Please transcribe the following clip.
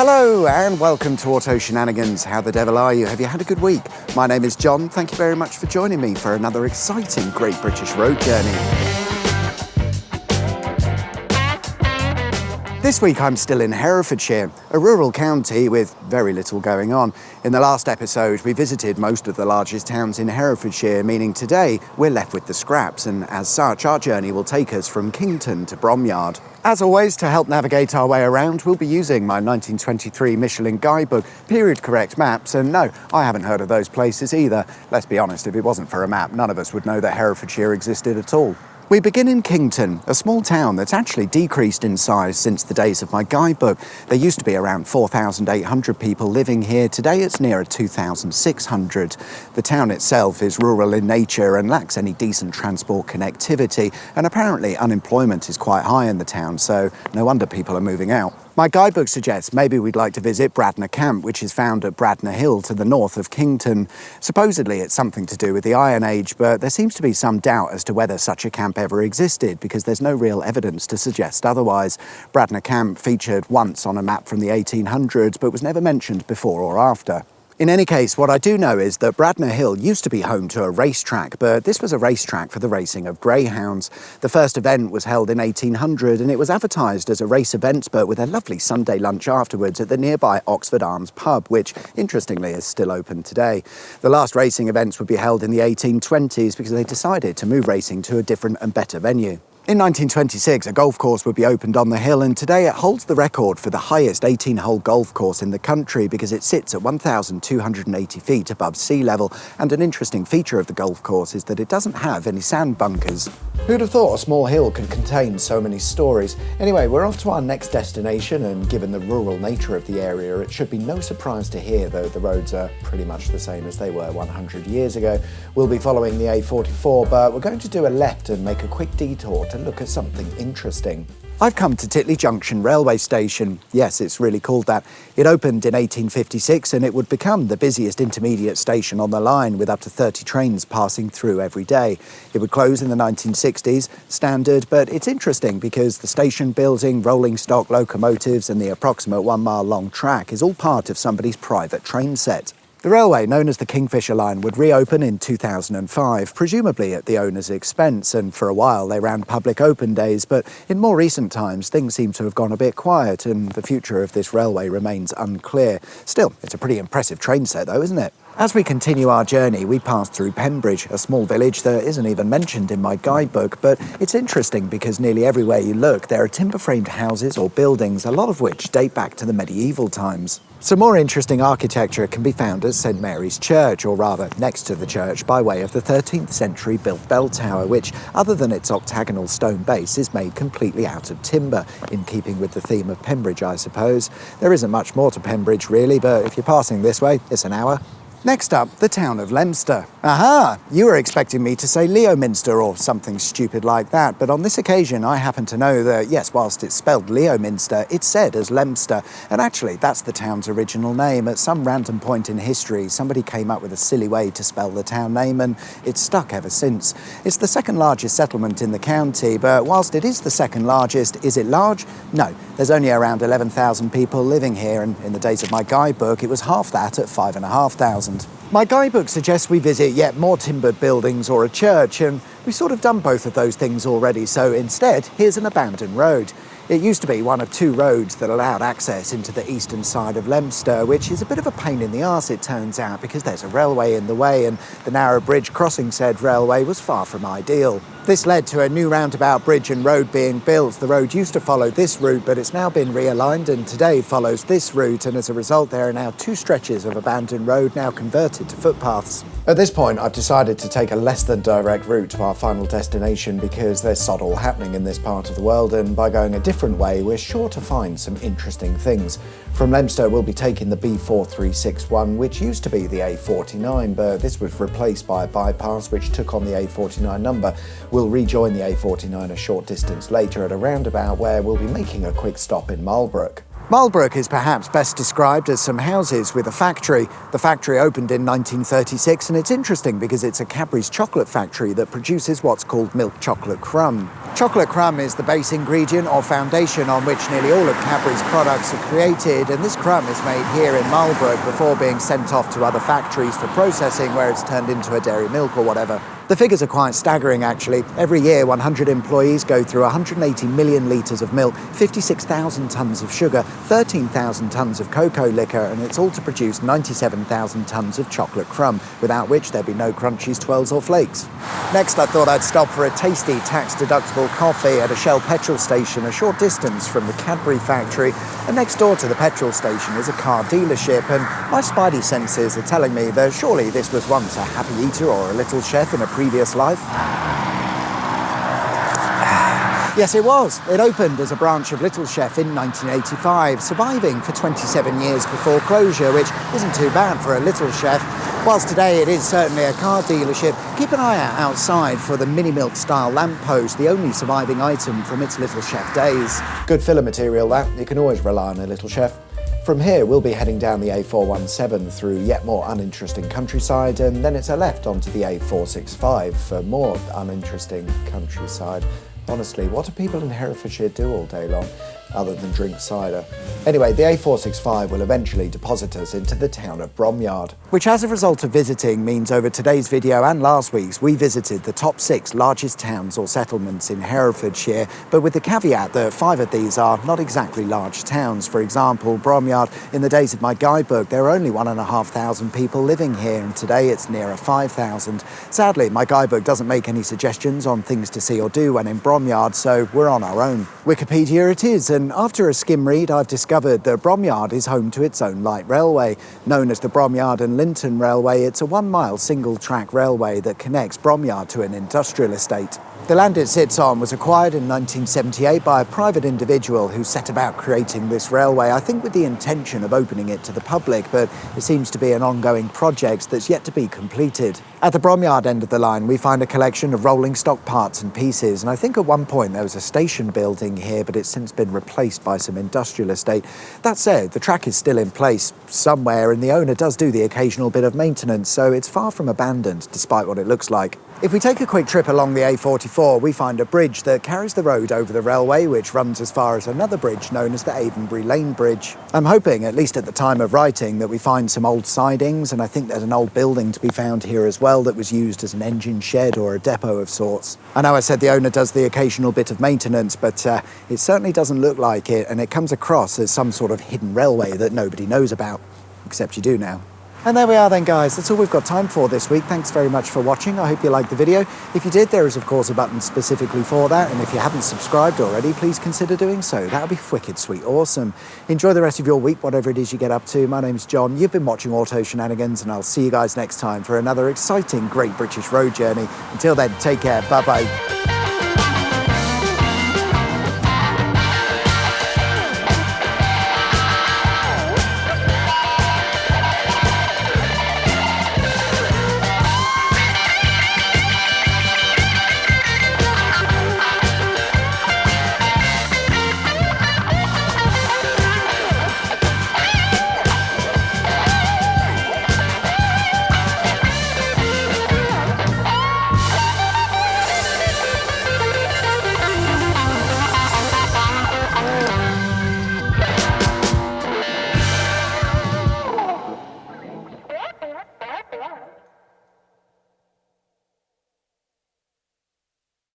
Hello and welcome to Auto Shenanigans. How the devil are you? Have you had a good week? My name is John. Thank you very much for joining me for another exciting Great British Road Journey. This week I'm still in Herefordshire, a rural county with very little going on. In the last episode we visited most of the largest towns in Herefordshire, meaning today we're left with the scraps, and as such our journey will take us from Kington to Bromyard. As always, to help navigate our way around, we'll be using my 1923 Michelin guidebook, period correct maps, and no, I haven't heard of those places either. Let's be honest, if it wasn't for a map, none of us would know that Herefordshire existed at all. We begin in Kington, a small town that's actually decreased in size since the days of my guidebook. There used to be around 4,800 people living here. Today it's nearer 2,600. The town itself is rural in nature and lacks any decent transport connectivity, and apparently unemployment is quite high in the town, so no wonder people are moving out. My guidebook suggests maybe we'd like to visit Bradnor Camp, which is found at Bradnor Hill to the north of Kington. Supposedly it's something to do with the Iron Age, but there seems to be some doubt as to whether such a camp ever existed, because there's no real evidence to suggest otherwise. Bradnor Camp featured once on a map from the 1800s, but was never mentioned before or after. In any case, what I do know is that Bradnor Hill used to be home to a racetrack, but this was a racetrack for the racing of greyhounds. The first event was held in 1800 and it was advertised as a race event, but with a lovely Sunday lunch afterwards at the nearby Oxford Arms pub, which, interestingly, is still open today. The last racing events would be held in the 1820s because they decided to move racing to a different and better venue. In 1926, a golf course would be opened on the hill, and today it holds the record for the highest 18-hole golf course in the country because it sits at 1,280 feet above sea level, and an interesting feature of the golf course is that it doesn't have any sand bunkers. Who'd have thought a small hill could contain so many stories? Anyway, we're off to our next destination, and given the rural nature of the area, it should be no surprise to hear, though the roads are pretty much the same as they were 100 years ago. We'll be following the A44, but we're going to do a left and make a quick detour to look at something interesting. I've come to Titley Junction railway station. Yes, it's really called that. It opened in 1856 and it would become the busiest intermediate station on the line, with up to 30 trains passing through every day. It would close in the 1960s, standard, but it's interesting because the station building, rolling stock locomotives and the approximate 1 mile long track is all part of somebody's private train set. The railway, known as the Kingfisher line, would reopen in 2005, presumably at the owner's expense, and for a while they ran public open days, but in more recent times things seem to have gone a bit quiet and the future of this railway remains unclear. Still, it's a pretty impressive train set though, isn't it? As we continue our journey, we pass through Pembridge, a small village that isn't even mentioned in my guidebook, but it's interesting because nearly everywhere you look there are timber-framed houses or buildings, a lot of which date back to the medieval times. Some more interesting architecture can be found at St Mary's Church, or rather next to the church, by way of the 13th century built bell tower, which, other than its octagonal stone base, is made completely out of timber, in keeping with the theme of Pembridge, I suppose. There isn't much more to Pembridge really, but if you're passing this way, it's an hour. Next up, the town of Leominster. Aha! You were expecting me to say Leominster or something stupid like that, but on this occasion I happen to know that, yes, whilst it's spelled Leominster, it's said as Leominster, and actually that's the town's original name. At some random point in history, somebody came up with a silly way to spell the town name, and it's stuck ever since. It's the second largest settlement in the county, but whilst it is the second largest, is it large? No. There's only around 11,000 people living here, and in the days of my guidebook, it was half that at 5,500. My guidebook suggests we visit yet more timbered buildings or a church, and we've sort of done both of those things already, so instead, here's an abandoned road. It used to be one of two roads that allowed access into the eastern side of Leominster, which is a bit of a pain in the arse, it turns out, because there's a railway in the way, and the narrow bridge crossing said railway was far from ideal. This led to a new roundabout bridge and road being built. The road used to follow this route, but it's now been realigned and today follows this route, and as a result there are now two stretches of abandoned road now converted to footpaths. At this point I've decided to take a less than direct route to our final destination because there's sod all happening in this part of the world, and by going a different way we're sure to find some interesting things. From Leominster we'll be taking the B4361, which used to be the A49, but this was replaced by a bypass which took on the A49 number. We'll rejoin the A49 a short distance later at a roundabout where we'll be making a quick stop in Marlborough. Marlborough is perhaps best described as some houses with a factory. The factory opened in 1936, and it's interesting because it's a Cadbury's chocolate factory that produces what's called milk chocolate crumb. Chocolate crumb is the base ingredient or foundation on which nearly all of Cadbury's products are created, and this crumb is made here in Marlborough before being sent off to other factories for processing where it's turned into a dairy milk or whatever. The figures are quite staggering, actually. Every year, 100 employees go through 180 million litres of milk, 56,000 tonnes of sugar, 13,000 tonnes of cocoa liquor, and it's all to produce 97,000 tonnes of chocolate crumb, without which there'd be no crunchies, twirls or flakes. Next, I thought I'd stop for a tasty tax-deductible coffee at a Shell petrol station a short distance from the Cadbury factory, and next door to the petrol station is a car dealership, and my spidey senses are telling me that surely this was once a happy eater or a little chef in a previous life. Yes, it was. It opened as a branch of Little Chef in 1985, surviving for 27 years before closure, which isn't too bad for a Little Chef. Whilst today it is certainly a car dealership, keep an eye out outside for the mini-milk style lamppost, the only surviving item from its Little Chef days. Good filler material, that. You can always rely on a Little Chef. From here, we'll be heading down the A417 through yet more uninteresting countryside, and then it's a left onto the A465 for more uninteresting countryside. Honestly, what do people in Herefordshire do all day long, other than drink cider? Anyway, the A465 will eventually deposit us into the town of Bromyard, which as a result of visiting means over today's video and last week's, we visited the top 6 largest towns or settlements in Herefordshire, but with the caveat that 5 of these are not exactly large towns. For example, Bromyard, in the days of my guidebook, there were only 1,500 people living here, and today it's nearer 5,000. Sadly, my guidebook doesn't make any suggestions on things to see or do when in Bromyard, so we're on our own. Wikipedia it is, and after a skim read, I've discovered that Bromyard is home to its own light railway. Known as the Bromyard and Linton Railway, it's a 1-mile single-track railway that connects Bromyard to an industrial estate. The land it sits on was acquired in 1978 by a private individual who set about creating this railway, I think with the intention of opening it to the public, but it seems to be an ongoing project that's yet to be completed. At the Bromyard end of the line, we find a collection of rolling stock parts and pieces, and I think at one point there was a station building here, but it's since been replaced by some industrial estate. That said, the track is still in place somewhere, and the owner does do the occasional bit of maintenance, so it's far from abandoned, despite what it looks like. If we take a quick trip along the A44, we find a bridge that carries the road over the railway, which runs as far as another bridge known as the Avonbury Lane Bridge. I'm hoping, at least at the time of writing, that we find some old sidings, and I think there's an old building to be found here as well that was used as an engine shed or a depot of sorts. I know I said the owner does the occasional bit of maintenance, but it certainly doesn't look like it, and it comes across as some sort of hidden railway that nobody knows about. Except you do now. And there we are then, guys. That's all we've got time for this week. Thanks very much for watching. I hope you liked the video. If you did, there is of course a button specifically for that, and if you haven't subscribed already, please consider doing so. That would be wicked sweet awesome. Enjoy the rest of your week, whatever it is you get up to. My name's John. You've been watching Auto Shenanigans, and I'll see you guys next time for another exciting Great British Road Journey. Until then, take care. Bye-bye.